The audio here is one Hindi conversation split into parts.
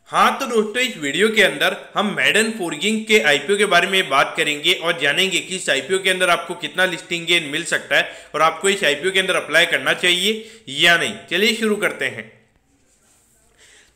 हाँ तो दोस्तों, इस वीडियो के अंदर हम मैडन फॉरगिंग के आईपीओ के बारे में बात करेंगे और जानेंगे कि इस आईपीओ के अंदर आपको कितना लिस्टिंग गेन मिल सकता है और आपको इस आईपीओ के अंदर अप्लाई करना चाहिए या नहीं। चलिए शुरू करते हैं।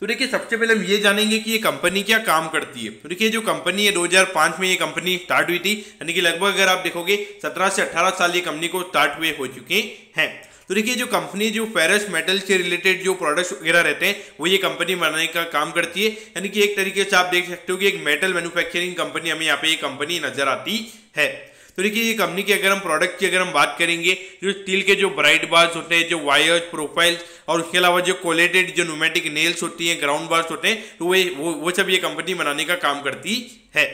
तो देखिए, सबसे पहले हम ये जानेंगे कि ये कंपनी क्या काम करती है। तो देखिए, जो कंपनी है 2005 में ये कंपनी स्टार्ट हुई थी, यानी कि लगभग अगर आप देखोगे 17 से 18 साल ये कंपनी को स्टार्ट हुए हो चुके हैं। तो देखिए, जो कंपनी जो फेरस मेटल से रिलेटेड जो प्रोडक्ट्स वगैरह रहते हैं वो ये कंपनी बनाने का काम करती है। यानी कि एक तरीके से आप देख सकते हो कि एक मेटल मैन्युफैक्चरिंग कंपनी हमें यहाँ पे ये कंपनी नजर आती है। तो देखिए, ये कंपनी की अगर हम प्रोडक्ट की अगर हम बात करेंगे, जो स्टील के जो ब्राइट बार्स होते हैं, जो वायर्स, प्रोफाइल्स और उसके अलावा जो कोलेटेड जो न्यूमेटिक नेल्स होती हैं, ग्राउंड बार्स होते हैं, तो वो सब ये कंपनी बनाने का काम करती है।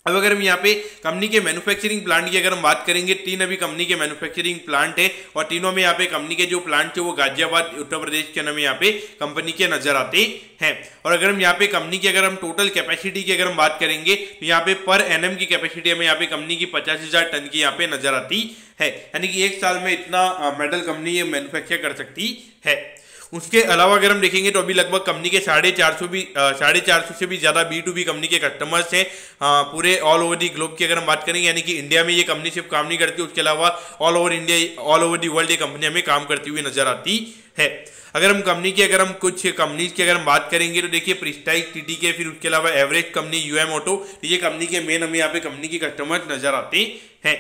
अब अगर हम यहाँ पे कंपनी के मैन्युफैक्चरिंग प्लांट की अगर हम बात करेंगे, 3 अभी कंपनी के मैन्युफैक्चरिंग प्लांट है और तीनों में यहाँ पे कंपनी के जो प्लांट है वो गाजियाबाद उत्तर प्रदेश के नाम यहाँ पे कंपनी के नजर आते हैं। और अगर हम यहाँ पे कंपनी की अगर हम टोटल कैपेसिटी की अगर हम बात करेंगे तो यहाँ पे पर एनएम की कैपेसिटी हमें यहाँ पे कंपनी की 50,000 टन की यहाँ पे नजर आती है। यानी कि एक साल में इतना मेटल कंपनी ये मैन्युफैक्चर कर सकती है। उसके अलावा अगर हम देखेंगे तो अभी लगभग कंपनी के 450 से भी ज्यादा B2B कंपनी के कस्टमर्स हैं पूरे ऑल ओवर दी ग्लोब की अगर हम बात करेंगे। यानी कि इंडिया में ये कंपनी सिर्फ काम नहीं करती, उसके अलावा all over India, all over the world ये कंपनी हमें काम करती हुई नजर आती है। अगर हम कंपनी की अगर हम कुछ कंपनीज की अगर हम बात करेंगे तो देखिए, प्रिस्टाइज, टीटीके, फिर उसके अलावा एवरेज कंपनी, यूएम ऑटो, ये कंपनी के मेन हमें यहाँ पे कंपनी की कस्टमर्स नजर आते हैं।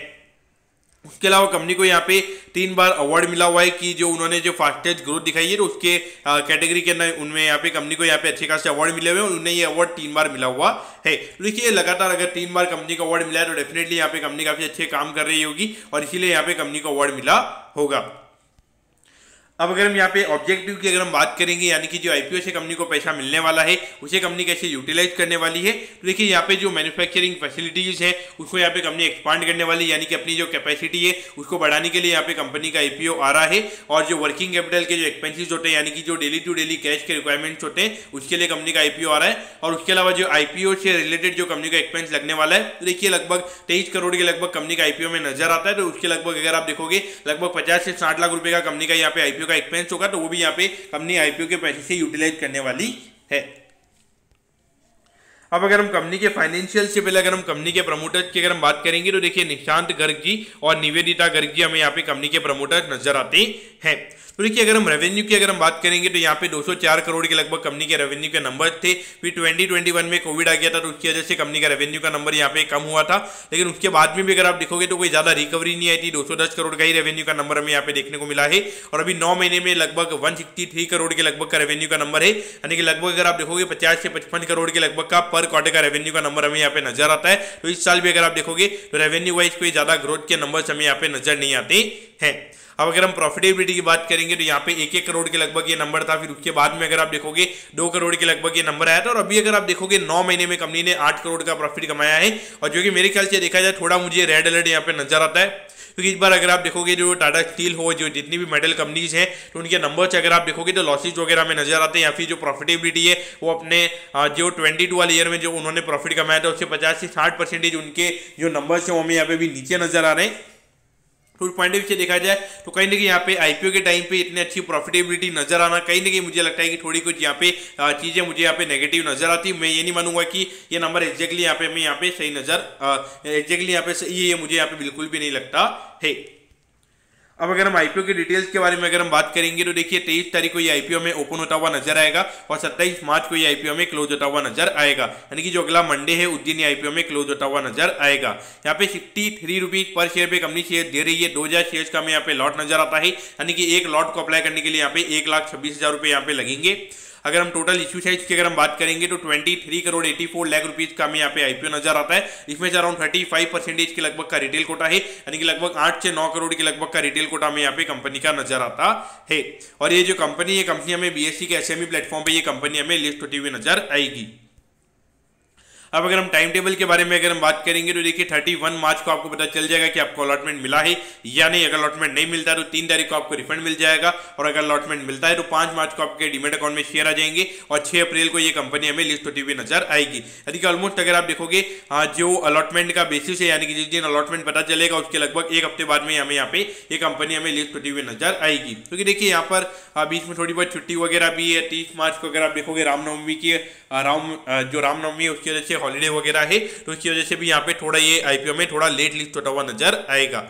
उसके अलावा कंपनी को यहाँ पे 3 बार अवार्ड मिला हुआ है कि जो उन्होंने जो फास्टेस्ट ग्रोथ दिखाई है तो उसके कैटेगरी के अंदर उनमें यहाँ पे कंपनी को यहाँ पे अच्छे खासे अवार्ड मिले हुए हैं और उन्हें ये अवार्ड 3 बार मिला हुआ है। तो देखिए, लगातार अगर 3 बार कंपनी को अवार्ड मिला है तो डेफिनेटली यहाँ पे कंपनी काफी अच्छे काम कर रही होगी और इसीलिए यहाँ पे कंपनी को अवार्ड मिला होगा। अब अगर हम यहाँ पे ऑब्जेक्टिव की अगर हम बात करेंगे, यानी कि जो आईपीओ से कंपनी को पैसा मिलने वाला है उसे कंपनी कैसे यूटिलाइज करने वाली है, तो देखिए यहाँ पे जो मैन्युफैक्चरिंग फैसिलिटीज है उसको यहाँ पे कंपनी एक्सपांड करने वाली है। यानी कि अपनी जो कैपेसिटी है उसको बढ़ाने के लिए यहाँ पे कंपनी का आईपीओ आ रहा है। और जो वर्किंग कैपिटल के जो एक्सपेंसिस होते हैं, यानी कि जो डेली टू डेली कैश के रिक्वायरमेंट्स होते हैं, उसके लिए कंपनी का आईपीओ आ रहा है। और उसके अलावा जो आईपीओ से रिलेटेड जो कंपनी का एक्सपेंस लगने वाला है, तो देखिए लगभग 23 करोड़ के लगभग कंपनी का आईपीओ में नजर आता है। तो उसके लगभग अगर आप देखोगे लगभग 50 से 60 लाख रुपए का कंपनी का यहाँ पे आईपीओ का एक्सपेंस होगा, तो वो भी यहाँ पे कंपनी आईपीओ के पैसे से यूटिलाइज करने वाली है। अब अगर हम कंपनी के फाइनेंशियल से पहले अगर हम कंपनी के प्रमोटर्स की अगर हम बात करेंगे तो देखिए, निशांत गर्ग जी और निवेदिता गर्ग जी हमें यहाँ पे कंपनी के प्रमोटर्स नजर आते हैं। तो देखिए, अगर हम रेवेन्यू की अगर हम बात करेंगे तो यहाँ पे 204 करोड़ के लगभग कंपनी के रेवेन्यू के नंबर थे। फिर 2021 में कोविड आ गया था तो उसकी वजह से कंपनी का रेवेन्यू का नंबर यहाँ पे कम हुआ था, लेकिन उसके बाद में भी अगर आप देखोगे तो कोई ज्यादा रिकवरी नहीं आई थी। 210 करोड़ का ही रेवेन्यू का नंबर हमें यहाँ पे देखने को मिला है और अभी 9 महीने में लगभग 163 करोड़ के लगभग का रेवेन्यू का नंबर है। यानी कि लगभग अगर आप देखोगे 50 से 55 करोड़ के लगभग का पर क्वार्टर का रेवेन्यू का नंबर हमें यहाँ पे नजर आता है। तो इस साल भी अगर आप देखोगे तो रेवेन्यू वाइज कोई ज्यादा ग्रोथ के नंबर हमें यहाँ पे नजर नहीं आते हैं। अब अगर हम प्रॉफिटेबिलिटी की बात करेंगे तो यहाँ पे 1-1 करोड़ के लगभग ये नंबर था। फिर उसके बाद में अगर आप देखोगे 2 करोड़ के लगभग ये नंबर आया था और अभी अगर आप देखोगे 9 महीने में कंपनी ने 8 करोड़ का प्रॉफिट कमाया है। और जो कि मेरे ख्याल से देखा जाए थोड़ा मुझे रेड अलर्ट यहाँ पे नजर आता है, क्योंकि इस बार अगर आप देखोगे जो टाटा स्टील हो, जो जितनी भी मेटल कंपनीज हैं, तो उनके नंबर्स अगर आप देखोगे तो लॉसेज वगैरह में नजर आते हैं, या फिर जो प्रॉफिटेबिलिटी है वो अपने जो 22 वाले ईयर में जो उन्होंने प्रॉफिट कमाया था उससे 50 से 60% उनके जो नंबर्स हैं वो हमें यहाँ पे भी नीचे नजर आ रहे हैं। तो उस पॉइंट ऑफ व्यू से देखा जाए तो कहीं ना कहीं यहाँ पे आईपीओ के टाइम पे इतनी अच्छी प्रॉफिटेबिलिटी नजर आना, कहीं ना कहीं मुझे लगता है कि थोड़ी कुछ यहाँ पे चीजें मुझे यहाँ पे नेगेटिव नजर आती। मैं ये नहीं मानूंगा कि ये नंबर एग्जैक्टली यहाँ पे मैं यहाँ पे सही नजर एग्जैक्टली यहाँ पे सही है, मुझे यहाँ पे बिल्कुल भी नहीं लगता है। अब अगर हम आईपीओ के डिटेल्स के बारे में अगर हम बात करेंगे तो देखिए, 23 तारीख को ये आईपीओ में ओपन होता हुआ नजर आएगा और 27 मार्च को ये आईपीओ में क्लोज होता हुआ नजर आएगा। यानी कि जो अगला मंडे है उस दिन ये आईपीओ में क्लोज होता हुआ नजर आएगा। यहाँ पे 63 रुपीज पर शेयर पे कंपनी शेयर दे रही है। 2000 शेयर का हमें यहाँ पे लॉट नजर आता है। यानी कि एक लॉट को अप्लाई करने के लिए यहाँ पे 1,26,000 रुपए यहाँ पे लगेंगे। अगर हम टोटल इश्यू साइज की अगर हम बात करेंगे तो 23 करोड़ 84 लाख रुपीज का हमें यहाँ पे आईपीओ नजर आता है। इसमें से अराउंड 35% के लगभग का रिटेल कोटा है, यानी कि लगभग 8 से 9 करोड़ के लगभग का रिटेल कोटा हमें यहाँ पे कंपनी का नजर आता है। और ये जो कंपनी है, कंपनी हमें बीएसई के एसएमई प्लेटफॉर्म पे ये कंपनी हमें लिस्ट होती हुई नजर आएगी। अब अगर हम टाइम टेबल के बारे में अगर हम बात करेंगे तो देखिए 31 मार्च को आपको पता चल जाएगा कि आपको अलॉटमेंट मिला है या नहीं। अगर अलॉटमेंट नहीं मिलता है तो 3 तारीख को आपको रिफंड मिल जाएगा, और अगर अलॉटमेंट मिलता है तो 5 मार्च को आपके डीमेट अकाउंट में शेयर आ जाएंगे, और 6 अप्रैल को ये कंपनी हमें लिस्ट होती हुई नजर आएगी। यानी कि ऑलमोस्ट अगर आप देखोगे जो अलॉटमेंट का बेसिस है, यानी कि जिस दिन अलॉटमेंट पता चलेगा उसके लगभग एक हफ्ते बाद में हमें यहाँ पे ये कंपनी हमें लिस्ट होती हुई नजर आएगी। क्योंकि देखिए यहाँ पर बीच में थोड़ी बहुत छुट्टी वगैरह भी है। 30 मार्च को अगर आप देखोगे रामनवमी की जो रामनवमी है उसकी वजह से हॉलीडे वगैरह है, तो उसकी वजह से भी यहाँ पे थोड़ा ये आईपीओ में थोड़ा लेट लिस्ट होता हुआ नजर आएगा।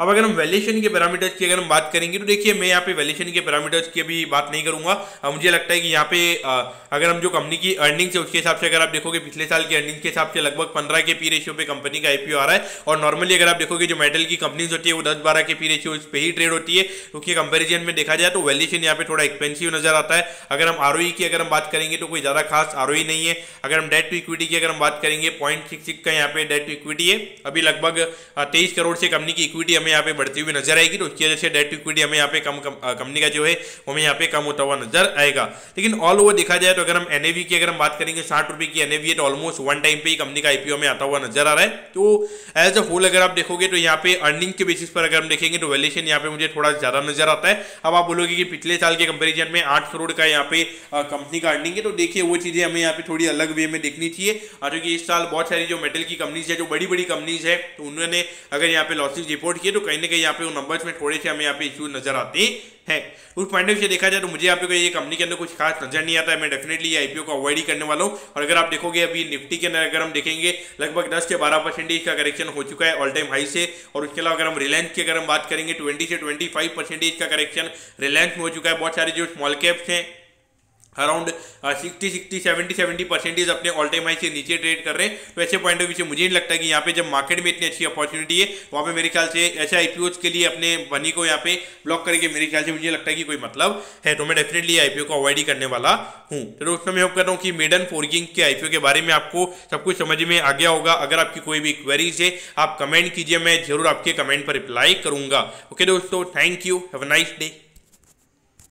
अब अगर हम वैल्यूएशन के पैरामीटर्स की अगर हम बात करेंगे तो देखिए मैं यहाँ पे वैल्यूएशन के पैरामीटर्स की अभी बात नहीं करूंगा। मुझे लगता है कि यहाँ पे अगर हम जो कंपनी की अर्निंग्स है उसके हिसाब से अगर आप देखोगे पिछले साल की अर्निंग्स के हिसाब से लगभग 15 के पी रेशियो पे कंपनी का आईपीओ आ रहा है, और नॉर्मली अगर आप देखोगे जो मेटल की कंपनीज होती है वो 10-12 के पी रेशियो पे ही ट्रेड होती है, क्योंकि कंपेरिजन में देखा जाए तो वैल्यूएशन यहाँ पे थोड़ा एक्सपेंसिव नजर आता है। अगर हम आरओई की अगर हम बात करेंगे तो कोई ज्यादा खास आरओई नहीं है। अगर हम डेट टू इक्विटी की अगर हम बात करेंगे 0.66 का यहाँ पे डेट टू इक्विटी है। अभी लगभग 23 करोड़ से कंपनी की इक्विटी हमें यहाँ पे बढ़ती हुई नजर आएगी, तो उसकी वजह से डेट टू इक्विटी हमें यहाँ पे कंपनी का जो है वो हमें यहाँ पे कम होता हुआ नजर आएगा। लेकिन ऑल ओवर देखा जाए तो अगर हम एनएवी की अगर हम बात करेंगे 60 रुपए की एनएवी है, तो ऑलमोस्ट वन टाइम पे ही कंपनी का आईपीओ में आता हुआ नजर आ रहा है। तो एज अ होल अगर आप देखोगे तो यहाँ पे अर्निंग के बेसिस पर अगर हम देखेंगे तो वैल्यूएशन यहाँ पे मुझे थोड़ा ज्यादा नजर आता है। अब आप बोलोगे कि पिछले साल के कंपेरिजन में 8 करोड़ का यहाँ पे कंपनी का अर्निंग है, तो देखिए वो चीजें हमें यहाँ पे थोड़ी अलग वे में देखनी चाहिए, क्योंकि इस साल बहुत सारी जो मेटल की कंपनीज है, जो बड़ी बड़ी कंपनीज है, तो उन्होंने अगर यहाँ पे लॉसेज रिपोर्ट किए तो कहीं ना कहीं यहाँ पे वो नंबर्स में थोड़े से हमें यहाँ पे इशू नजर आते हैं। उस पॉइंट ऑफ व्यू से देखा जाए तो मुझे यहाँ पे ये कंपनी के अंदर कुछ खास नजर नहीं आता है। मैं डेफिनेटली ये आईपीओ को अवॉइड ही करने वाला हूँ। और अगर आप देखोगे अभी निफ्टी के अंदर अगर हम देखेंगे लगभग 10 से 12% का करेक्शन हो चुका है ऑल टाइम हाई से, और उसके अलावा अगर हम रिलायंस की अगर हम बात करेंगे 20 से 25% का करेक्शन रिलायंस में हो चुका है। बहुत सारे जो स्मॉल कैप्स हैं अराउंड 60-70% अपने ऑल टाइम हाई से नीचे ट्रेड कर रहे हैं। तो ऐसे पॉइंट ऑफ व्यू से मुझे नहीं लगता कि यहाँ पे जब मार्केट में इतनी अच्छी अपॉर्चुनिटी है वहाँ पे मेरे ख्याल से ऐसे आईपीओ के लिए अपने मनी को यहाँ पे ब्लॉक करके मेरे ख्याल से मुझे लगता है कि कोई मतलब है। तो मैं डेफिनेटली आईपीओ को अवॉइड ही करने वाला हूँ। तो दोस्तों मैं होप कर रहा हूँ कि मेडन फोर्जिंग के आईपीओ के बारे में आपको सब कुछ समझ में आ गया होगा। अगर आपकी कोई भी क्वेरीज है आप कमेंट कीजिए, मैं जरूर आपके कमेंट पर रिप्लाई करूंगा। ओके दोस्तों, thank you, have a nice day.